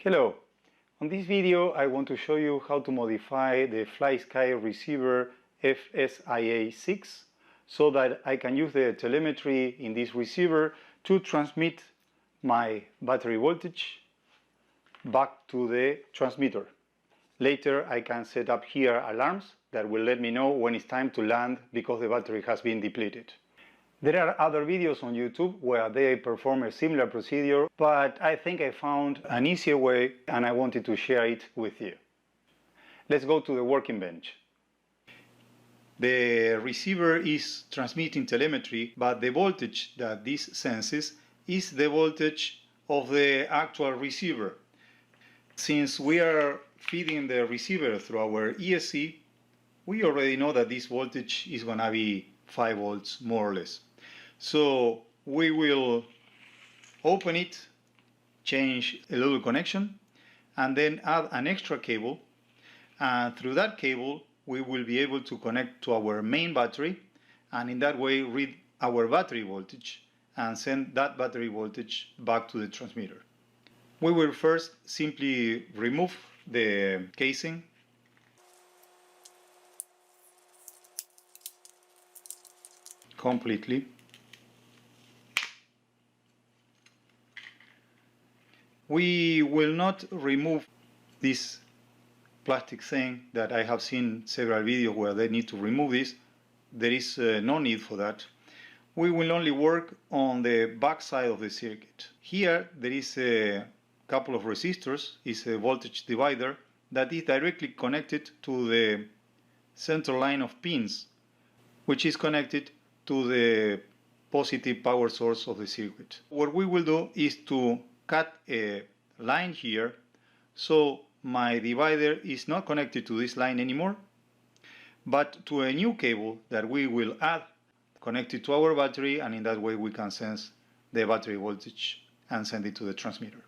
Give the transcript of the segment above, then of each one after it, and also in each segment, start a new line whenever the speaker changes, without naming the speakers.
Hello! On this video I want to show you how to modify the FlySky Receiver FS-IA6 so that I can use the telemetry in this receiver to transmit my battery voltage back to the transmitter. Later I can set up here alarms that will let me know when it's time to land because the battery has been depleted. There are other videos on YouTube where they perform a similar procedure, but I think I found an easier way and I wanted to share it with you. Let's go to the working bench. The receiver is transmitting telemetry, but the voltage that this senses is the voltage of the actual receiver. Since we are feeding the receiver through our ESC, we already know that this voltage is going to be 5 volts more or less. So we will open it, change a little connection, and then add an extra cable. And through that cable, we will be able to connect to our main battery, and in that way read our battery voltage and send that battery voltage back to the transmitter. We will first simply remove the casing. Completely. We will not remove this plastic thing that I have seen several videos where they need to remove this. There is no need for that. We will only work on the back side of the circuit. Here there is a couple of resistors, is a voltage divider that is directly connected to the center line of pins, which is connected to the positive power source of the circuit. What we will do is to cut a line here so my divider is not connected to this line anymore, but to a new cable that we will add connected to our battery, and in that way we can sense the battery voltage and send it to the transmitter.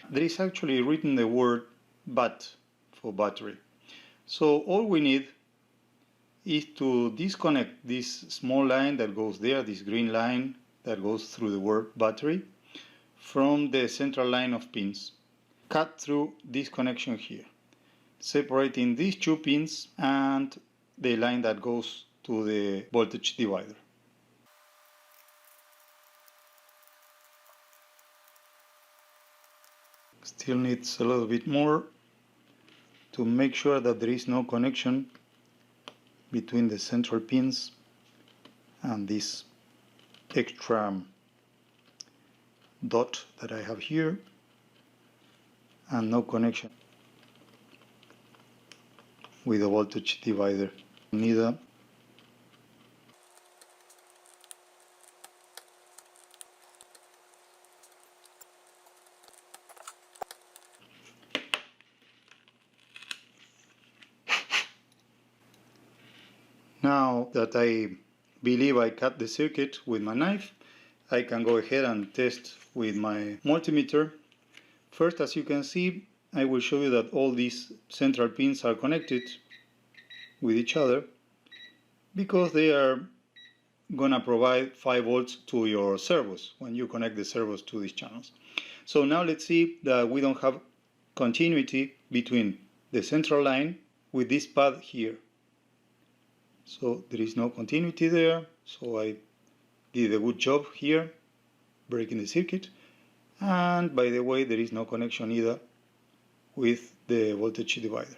There is actually written the word BAT for battery. So all we need is to disconnect this small line that goes there, this green line that goes through the word battery, from the central line of pins. Cut through this connection here, separating these two pins and the line that goes to the voltage divider. Still needs a little bit more to make sure that there is no connection between the central pins and this extra dot that I have here, and no connection with the voltage divider neither. Now that I believe I cut the circuit with my knife, I can go ahead and test with my multimeter. First, as you can see, I will show you that all these central pins are connected with each other because they are gonna provide 5 volts to your servos when you connect the servos to these channels. So now let's see that we don't have continuity between the central line with this pad here. So there is no continuity there, so I did a good job here breaking the circuit. And by the way, there is no connection either with the voltage divider.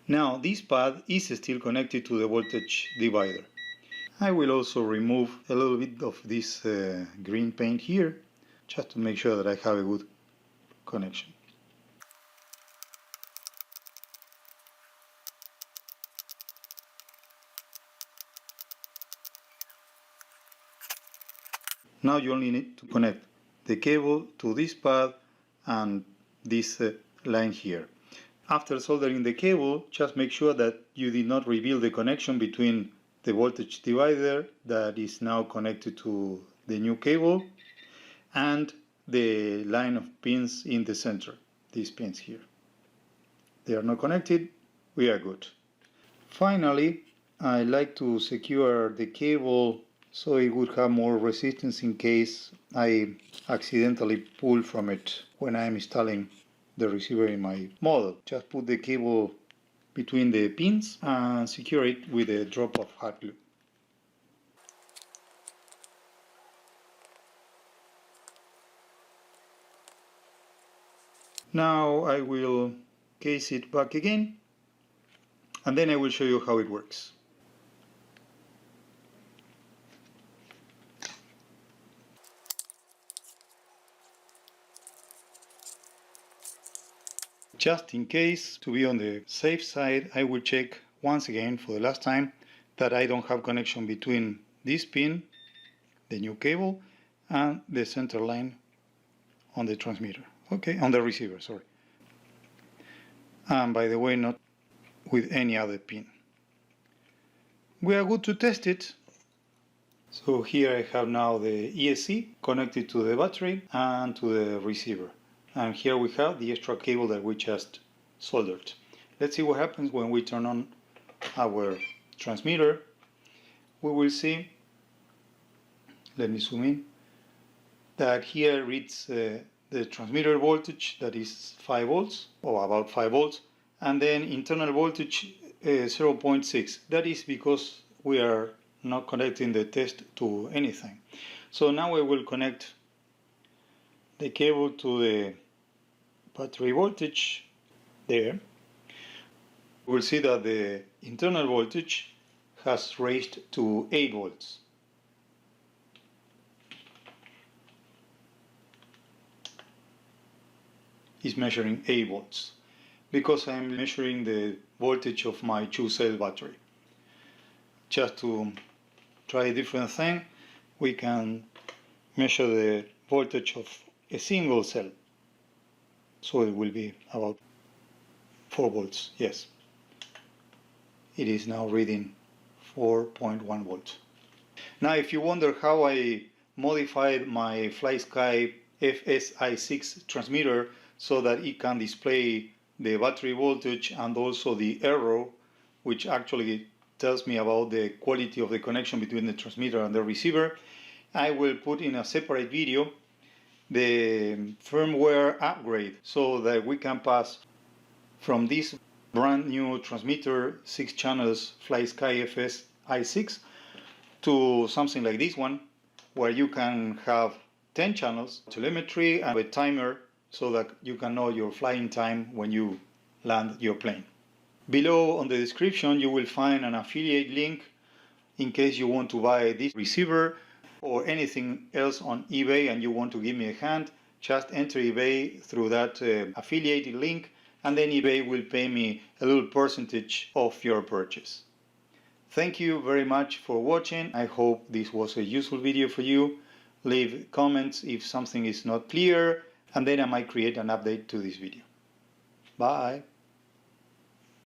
Now this pad is still connected to the voltage divider. I will also remove a little bit of this green paint here just to make sure that I have a good connection. Now you only need to connect the cable to this pad and this line here. After soldering the cable, just make sure that you did not reveal the connection between the voltage divider that is now connected to the new cable and the line of pins in the center, these pins here. They are not connected, we are good. Finally, I like to secure the cable so it would have more resistance in case I accidentally pull from it when I'm installing the receiver in my model. Just put the cable between the pins and secure it with a drop of hot glue. Now I will case it back again, and then I will show you how it works. Just in case, to be on the safe side, I will check once again for the last time that I don't have connection between this pin, the new cable, and the center line on the transmitter. Okay, on the receiver, sorry. And by the way, not with any other pin. We are good to test it. So here I have now the ESC connected to the battery and to the receiver. And here we have the extra cable that we just soldered. Let's see what happens when we turn on our transmitter. We will see, let me zoom in, that here reads the transmitter voltage, that is 5 volts, or about 5 volts, and then internal voltage 0.6. That is because we are not connecting the test to anything. So now we will connect the cable to the battery voltage there. We'll see that the internal voltage has raised to 8 volts. It's measuring 8 volts because I'm measuring the voltage of my 2-cell battery. Just to try a different thing, we can measure the voltage of a single cell. So it will be about 4 volts, yes. It is now reading 4.1 volts. Now if you wonder how I modified my FlySky FS-IA6 transmitter so that it can display the battery voltage and also the error, which actually tells me about the quality of the connection between the transmitter and the receiver, I will put in a separate video the firmware upgrade so that we can pass from this brand new transmitter 6 channels FlySky FS-IA6 to something like this one, where you can have 10 channels, telemetry, and a timer so that you can know your flying time when you land your plane. Below on the description you will find an affiliate link in case you want to buy this receiver or anything else on eBay and you want to give me a hand. Just enter eBay through that affiliated link, and then eBay will pay me a little percentage of your purchase. Thank you very much for watching. I hope this was a useful video for you. Leave comments if something is not clear, and then I might create an update to this video. Bye.